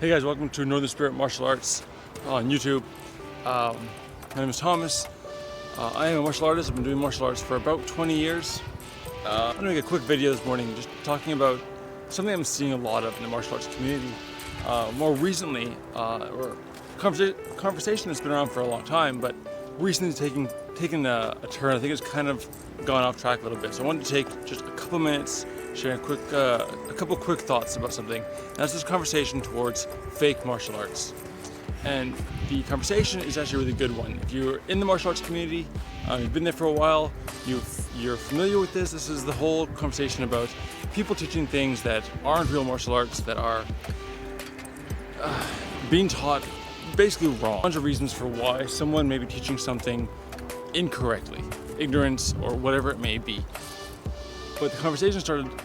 Hey guys, welcome to Northern Spirit Martial Arts on YouTube. My name is Thomas. I am a martial artist. I've been doing martial arts for about 20 years. I'm gonna make a quick video this morning just talking about something I'm seeing a lot of in the martial arts community. More recently, or conversation that's been around for a long time, but recently taking a turn. I think it's kind of gone off track a little bit. So I wanted to take just a couple minutes, share a couple quick thoughts about something. And that's this conversation towards fake martial arts. And the conversation is actually a really good one. If you're in the martial arts community, you've been there for a while, you're familiar with this. This is the whole conversation about people teaching things that aren't real martial arts, that are being taught basically wrong. A bunch of reasons for why someone may be teaching something incorrectly, ignorance or whatever it may be. But the conversation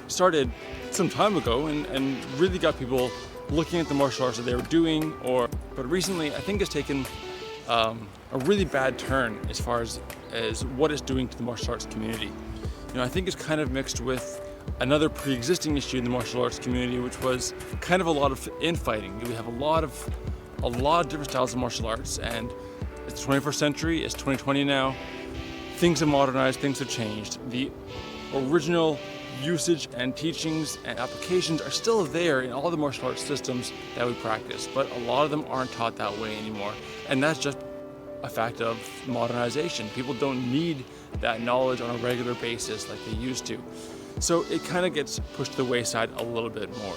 started some time ago and really got people looking at the martial arts that they were doing. But recently, I think it's taken a really bad turn as far as what it's doing to the martial arts community. I think it's kind of mixed with another pre-existing issue in the martial arts community, which was kind of a lot of infighting. We have a lot of different styles of martial arts, and it's 21st century, it's 2020 now. Things have modernized, things have changed. The original usage and teachings and applications are still there in all the martial arts systems that we practice, but a lot of them aren't taught that way anymore. And that's just a fact of modernization. People don't need that knowledge on a regular basis like they used to. So it kind of gets pushed to the wayside a little bit more.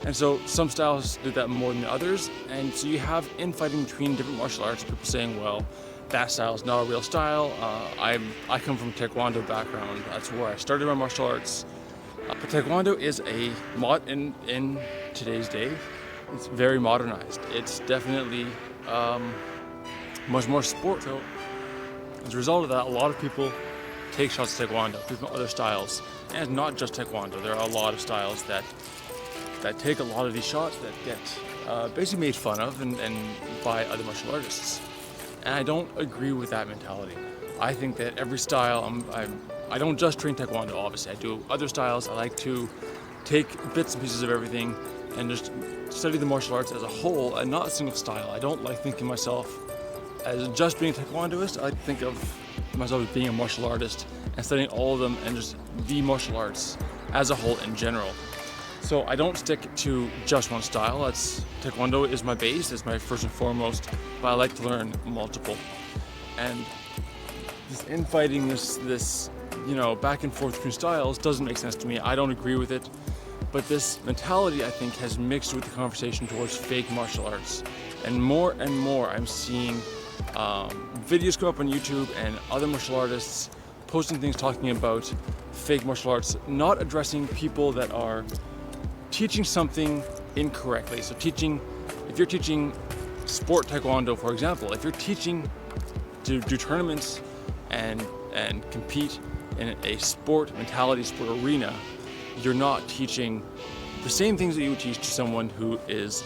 And so some styles do that more than others, and so you have infighting between different martial arts, people saying, well, that style is not a real style. I come from a Taekwondo background. That's where I started my martial arts. But Taekwondo is a in today's day. It's very modernized. It's definitely much more sport. So as a result of that, a lot of people take shots at Taekwondo, people from other styles, and it's not just Taekwondo. There are a lot of styles that take a lot of these shots that get basically made fun of and by other martial artists. And I don't agree with that mentality. I think that every style, I don't just train Taekwondo, obviously. I do other styles. I like to take bits and pieces of everything and just study the martial arts as a whole and not a single style. I don't like thinking of myself as just being a Taekwondoist. I like to think of myself as being a martial artist and studying all of them and just the martial arts as a whole in general. So I don't stick to just one style. Taekwondo is my base, it's my first and foremost, but I like to learn multiple. And this infighting, this back and forth between styles doesn't make sense to me. I don't agree with it. But this mentality, I think, has mixed with the conversation towards fake martial arts. And more I'm seeing videos come up on YouTube and other martial artists posting things talking about fake martial arts, not addressing people that are teaching something incorrectly. So if you're teaching sport Taekwondo, for example, if you're teaching to do tournaments and compete in a sport mentality, sport arena, you're not teaching the same things that you would teach to someone who is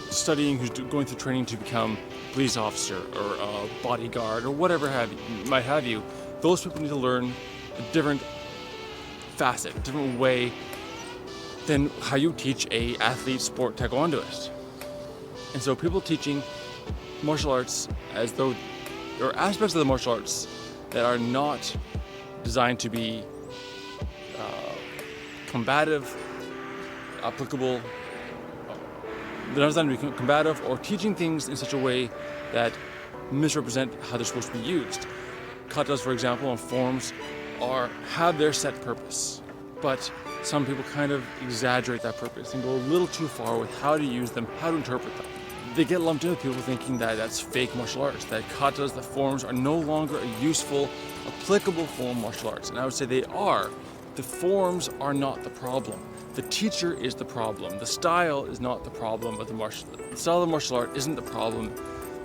studying, who's going through training to become a police officer or a bodyguard or whatever might have you. Those people need to learn a different facet, a different way than how you teach a athlete sport Taekwondoist. And so people teaching martial arts as though there are aspects of the martial arts that are not designed to be combative, applicable. They're not designed to be combative, or teaching things in such a way that misrepresent how they're supposed to be used. Katas, for example, and forms have their set purpose, but some people kind of exaggerate that purpose and go a little too far with how to use them, how to interpret them. They get lumped in with people thinking that that's fake martial arts, that katas, the forms, are no longer a useful, applicable form of martial arts. And I would say they are. The forms are not the problem. The teacher is the problem. The style is not the problem of the style of martial art isn't the problem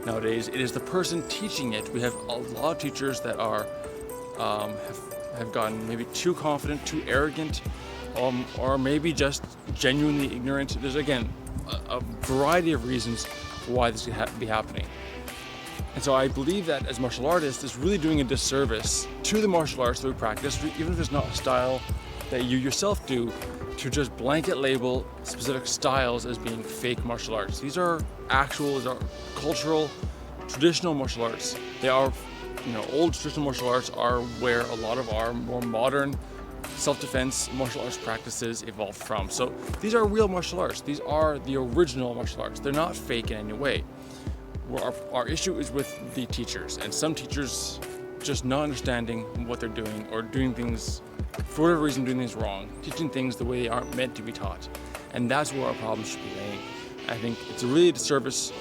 nowadays. It is the person teaching it. We have a lot of teachers that are have gotten maybe too confident, too arrogant, or maybe just genuinely ignorant. There's, again, a variety of reasons for why this could be happening. And so I believe that as martial artists, it's really doing a disservice to the martial arts that we practice, even if it's not a style that you yourself do, to just blanket label specific styles as being fake martial arts. These are cultural, traditional martial arts. They are, old traditional martial arts are where a lot of our more modern self-defense martial arts practices evolved from. So these are real martial arts. These are the original martial arts. They're not fake in any way. Our issue is with the teachers, and some teachers just not understanding what they're doing, or doing things, for whatever reason, doing things wrong, teaching things the way they aren't meant to be taught. And that's where our problem should be laying. I think it's really a disservice.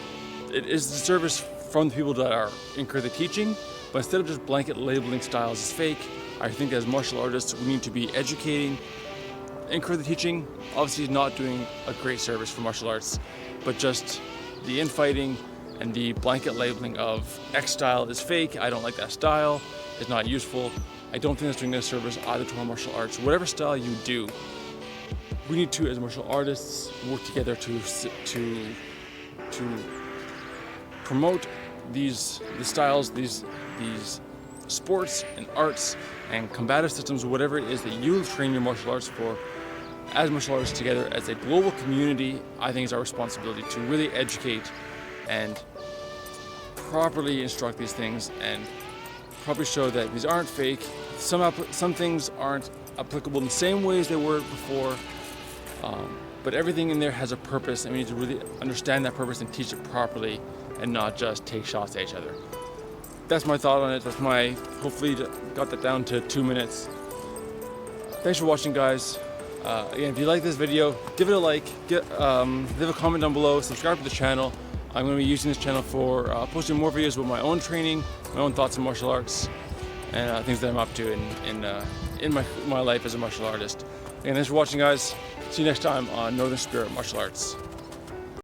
It is a disservice from the people that incur the teaching, but instead of just blanket labeling styles as fake, I think as martial artists, we need to be educating. Incur the teaching, obviously not doing a great service for martial arts, but just the infighting and the blanket labeling of X style is fake, I don't like that style, it's not useful. I don't think that's doing a service either to our martial arts. Whatever style you do, we need to, as martial artists, work together to promote the styles, these sports and arts and combative systems, whatever it is that you train your martial arts for. As martial artists together, as a global community, I think it's our responsibility to really educate and properly instruct these things, and probably show that these aren't fake. Some things aren't applicable in the same ways they were before, but everything in there has a purpose, and we need to really understand that purpose and teach it properly, and not just take shots at each other. That's my thought on it. Hopefully got that down to 2 minutes. Thanks for watching, guys. Again, if you like this video, give it a like, leave a comment down below, subscribe to the channel. I'm going to be using this channel for posting more videos about my own training, my own thoughts on martial arts, and things that I'm up to in my life as a martial artist. Again, thanks for watching, guys. See you next time on Northern Spirit Martial Arts.